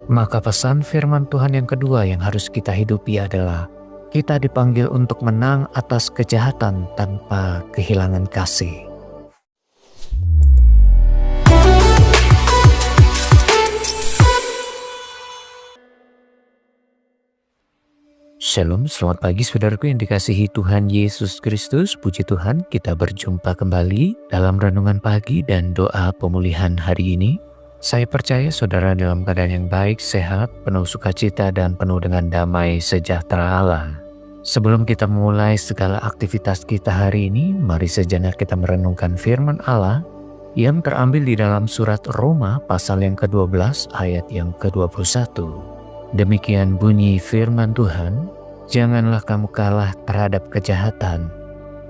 Maka pesan firman Tuhan yang kedua yang harus kita hidupi adalah kita dipanggil untuk menang atas kejahatan tanpa kehilangan kasih. Shalom, selamat pagi saudaraku yang dikasihi Tuhan Yesus Kristus. Puji Tuhan, kita berjumpa kembali dalam renungan pagi dan doa pemulihan hari ini. Saya percaya saudara dalam keadaan yang baik, sehat, penuh sukacita dan penuh dengan damai sejahtera Allah. Sebelum kita memulai segala aktivitas kita hari ini, mari sejenak kita merenungkan firman Allah yang terambil di dalam surat Roma pasal yang ke-12 ayat yang ke-21. Demikian bunyi firman Tuhan, "Janganlah kamu kalah terhadap kejahatan,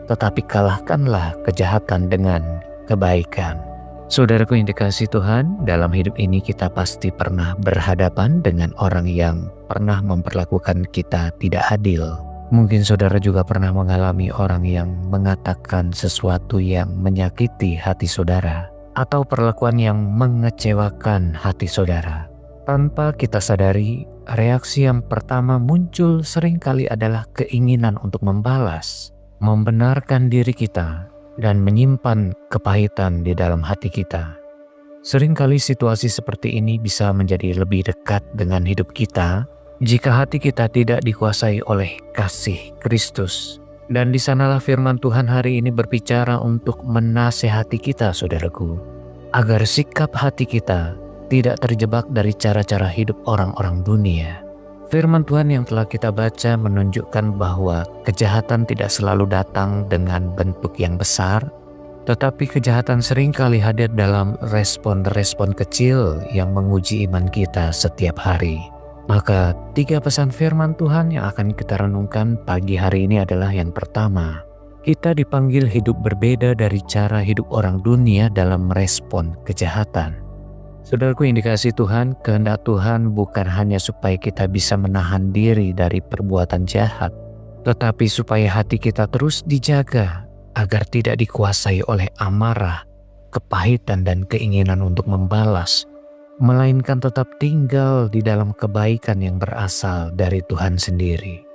tetapi kalahkanlah kejahatan dengan kebaikan." Saudaraku yang dikasihi Tuhan, dalam hidup ini kita pasti pernah berhadapan dengan orang yang pernah memperlakukan kita tidak adil. Mungkin saudara juga pernah mengalami orang yang mengatakan sesuatu yang menyakiti hati saudara, atau perlakuan yang mengecewakan hati saudara. Tanpa kita sadari, reaksi yang pertama muncul seringkali adalah keinginan untuk membalas, membenarkan diri kita, dan menyimpan kepahitan di dalam hati kita. Seringkali situasi seperti ini bisa menjadi lebih dekat dengan hidup kita jika hati kita tidak dikuasai oleh kasih Kristus. Dan di sanalah firman Tuhan hari ini berbicara untuk menasehati kita, saudaraku, agar sikap hati kita tidak terjebak dari cara-cara hidup orang-orang dunia. Firman Tuhan yang telah kita baca menunjukkan bahwa kejahatan tidak selalu datang dengan bentuk yang besar, tetapi kejahatan seringkali hadir dalam respon-respon kecil yang menguji iman kita setiap hari. Maka 3 pesan firman Tuhan yang akan kita renungkan pagi hari ini adalah yang pertama, kita dipanggil hidup berbeda dari cara hidup orang dunia dalam merespon kejahatan. Saudaraku yang dikasihi Tuhan, kehendak Tuhan bukan hanya supaya kita bisa menahan diri dari perbuatan jahat, tetapi supaya hati kita terus dijaga agar tidak dikuasai oleh amarah, kepahitan dan keinginan untuk membalas, melainkan tetap tinggal di dalam kebaikan yang berasal dari Tuhan sendiri.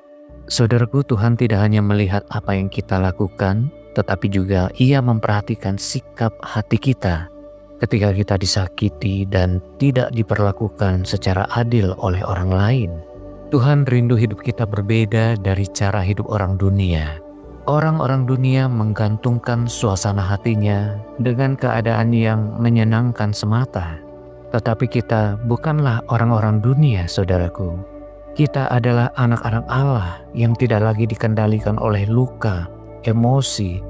Saudaraku, Tuhan tidak hanya melihat apa yang kita lakukan, tetapi juga Ia memperhatikan sikap hati kita ketika kita disakiti dan tidak diperlakukan secara adil oleh orang lain. Tuhan rindu hidup kita berbeda dari cara hidup orang dunia. Orang-orang dunia menggantungkan suasana hatinya dengan keadaan yang menyenangkan semata. Tetapi kita bukanlah orang-orang dunia, saudaraku. Kita adalah anak-anak Allah yang tidak lagi dikendalikan oleh luka, emosi,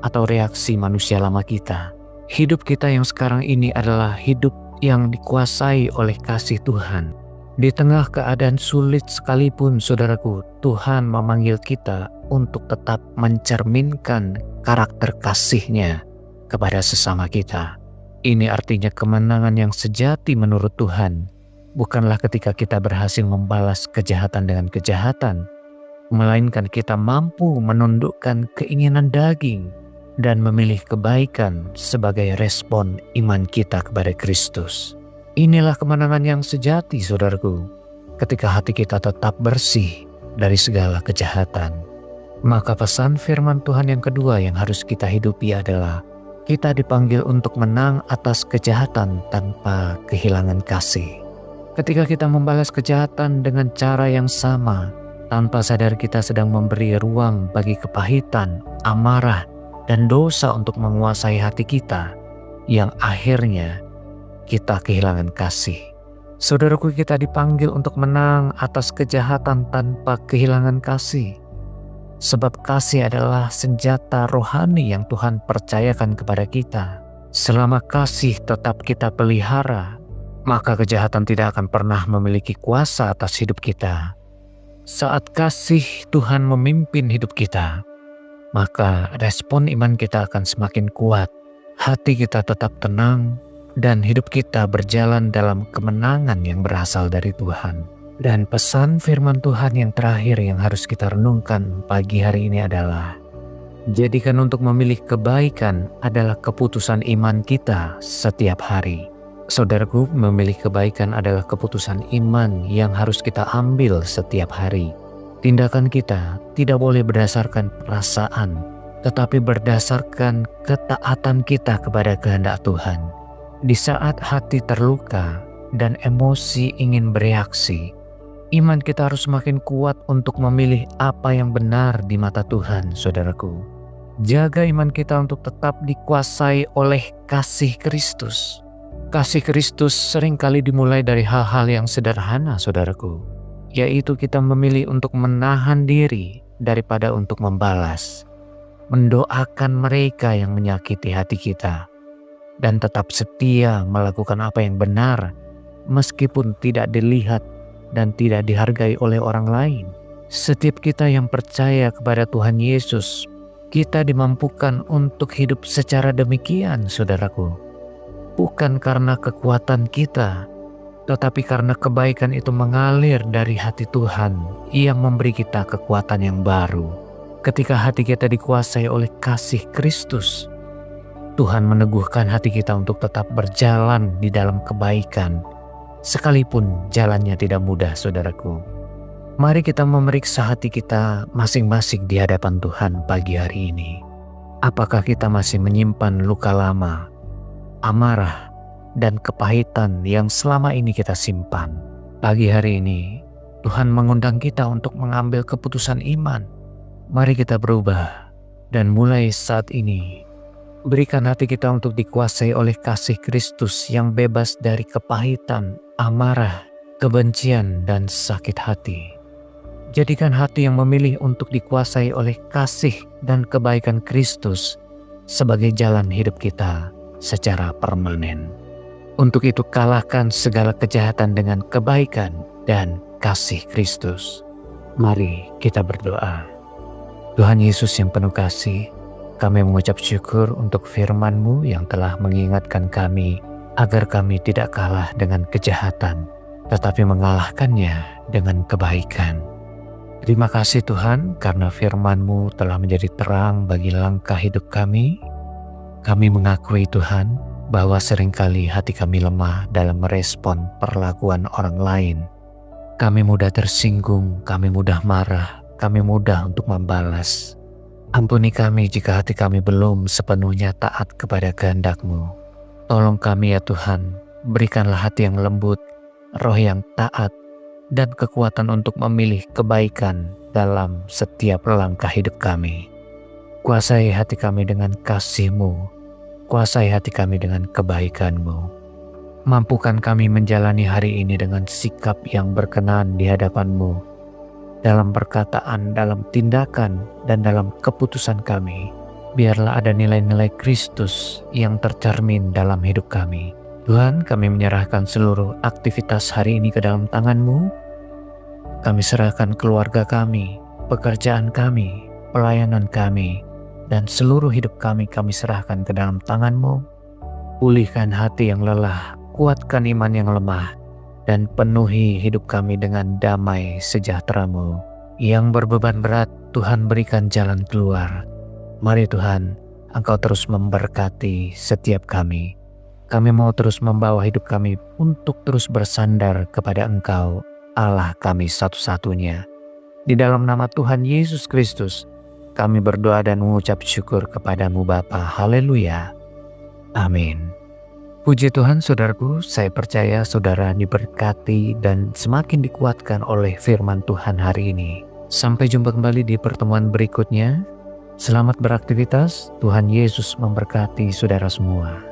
atau reaksi manusia lama kita. Hidup kita yang sekarang ini adalah hidup yang dikuasai oleh kasih Tuhan. Di tengah keadaan sulit sekalipun, saudaraku, Tuhan memanggil kita untuk tetap mencerminkan karakter kasih-Nya kepada sesama kita. Ini artinya kemenangan yang sejati menurut Tuhan, bukanlah ketika kita berhasil membalas kejahatan dengan kejahatan, melainkan kita mampu menundukkan keinginan daging dan memilih kebaikan sebagai respon iman kita kepada Kristus. Inilah kemenangan yang sejati, saudaraku, ketika hati kita tetap bersih dari segala kejahatan. Maka pesan firman Tuhan yang kedua yang harus kita hidupi adalah kita dipanggil untuk menang atas kejahatan tanpa kehilangan kasih. Ketika kita membalas kejahatan dengan cara yang sama, tanpa sadar kita sedang memberi ruang bagi kepahitan, amarah, dan dosa untuk menguasai hati kita, yang akhirnya kita kehilangan kasih. Saudaraku, kita dipanggil untuk menang atas kejahatan tanpa kehilangan kasih. Sebab kasih adalah senjata rohani yang Tuhan percayakan kepada kita. Selama kasih tetap kita pelihara, maka kejahatan tidak akan pernah memiliki kuasa atas hidup kita. Saat kasih Tuhan memimpin hidup kita, maka respon iman kita akan semakin kuat, hati kita tetap tenang, dan hidup kita berjalan dalam kemenangan yang berasal dari Tuhan. Dan pesan firman Tuhan yang terakhir yang harus kita renungkan pagi hari ini adalah, jadikan untuk memilih kebaikan adalah keputusan iman kita setiap hari. Saudaraku, memilih kebaikan adalah keputusan iman yang harus kita ambil setiap hari. Tindakan kita tidak boleh berdasarkan perasaan, tetapi berdasarkan ketaatan kita kepada kehendak Tuhan. Di saat hati terluka dan emosi ingin bereaksi, iman kita harus semakin kuat untuk memilih apa yang benar di mata Tuhan, saudaraku. Jaga iman kita untuk tetap dikuasai oleh kasih Kristus. Kasih Kristus seringkali dimulai dari hal-hal yang sederhana, saudaraku, yaitu kita memilih untuk menahan diri daripada untuk membalas, mendoakan mereka yang menyakiti hati kita, dan tetap setia melakukan apa yang benar meskipun tidak dilihat dan tidak dihargai oleh orang lain. Setiap kita yang percaya kepada Tuhan Yesus, kita dimampukan untuk hidup secara demikian, saudaraku. Bukan karena kekuatan kita, tetapi karena kebaikan itu mengalir dari hati Tuhan yang memberi kita kekuatan yang baru. Ketika hati kita dikuasai oleh kasih Kristus, Tuhan meneguhkan hati kita untuk tetap berjalan di dalam kebaikan, sekalipun jalannya tidak mudah, saudaraku. Mari kita memeriksa hati kita masing-masing di hadapan Tuhan pagi hari ini. Apakah kita masih menyimpan luka lama, amarah, dan kepahitan yang selama ini kita simpan? Pagi hari ini, Tuhan mengundang kita untuk mengambil keputusan iman. Mari kita berubah, dan mulai saat ini, berikan hati kita untuk dikuasai oleh kasih Kristus yang bebas dari kepahitan, amarah, kebencian, dan sakit hati. Jadikan hati yang memilih untuk dikuasai oleh kasih dan kebaikan Kristus sebagai jalan hidup kita secara permanen. Untuk itu kalahkan segala kejahatan dengan kebaikan dan kasih Kristus. Mari kita berdoa. Tuhan Yesus yang penuh kasih, kami mengucap syukur untuk firman-Mu yang telah mengingatkan kami agar kami tidak kalah dengan kejahatan, tetapi mengalahkannya dengan kebaikan. Terima kasih Tuhan, karena firman-Mu telah menjadi terang bagi langkah hidup kami. Kami mengakui Tuhan bahwa seringkali hati kami lemah dalam merespon perlakuan orang lain. Kami mudah tersinggung, kami mudah marah, kami mudah untuk membalas. Ampuni kami jika hati kami belum sepenuhnya taat kepada kehendak-Mu. Tolong kami ya Tuhan, berikanlah hati yang lembut, roh yang taat, dan kekuatan untuk memilih kebaikan dalam setiap langkah hidup kami. Kuasai hati kami dengan kasih-Mu, kuasai hati kami dengan kebaikan-Mu. Mampukan kami menjalani hari ini dengan sikap yang berkenan di hadapan-Mu, dalam perkataan, dalam tindakan, dan dalam keputusan kami. Biarlah ada nilai-nilai Kristus yang tercermin dalam hidup kami. Tuhan, kami menyerahkan seluruh aktivitas hari ini ke dalam Tangan-Mu. Kami serahkan keluarga kami, pekerjaan kami, pelayanan kami, dan seluruh hidup kami serahkan ke dalam Tangan-Mu. Pulihkan hati yang lelah, kuatkan iman yang lemah, dan penuhi hidup kami dengan damai sejahtera-Mu. Yang berbeban berat, Tuhan berikan jalan keluar. Mari Tuhan, Engkau terus memberkati setiap kami. Kami mau terus membawa hidup kami untuk terus bersandar kepada Engkau, Allah kami satu-satunya. Di dalam nama Tuhan Yesus Kristus, kami berdoa dan mengucap syukur kepada-Mu Bapa. Haleluya. Amin. Puji Tuhan saudaraku, saya percaya saudara diberkati dan semakin dikuatkan oleh firman Tuhan hari ini. Sampai jumpa kembali di pertemuan berikutnya. Selamat beraktivitas, Tuhan Yesus memberkati saudara semua.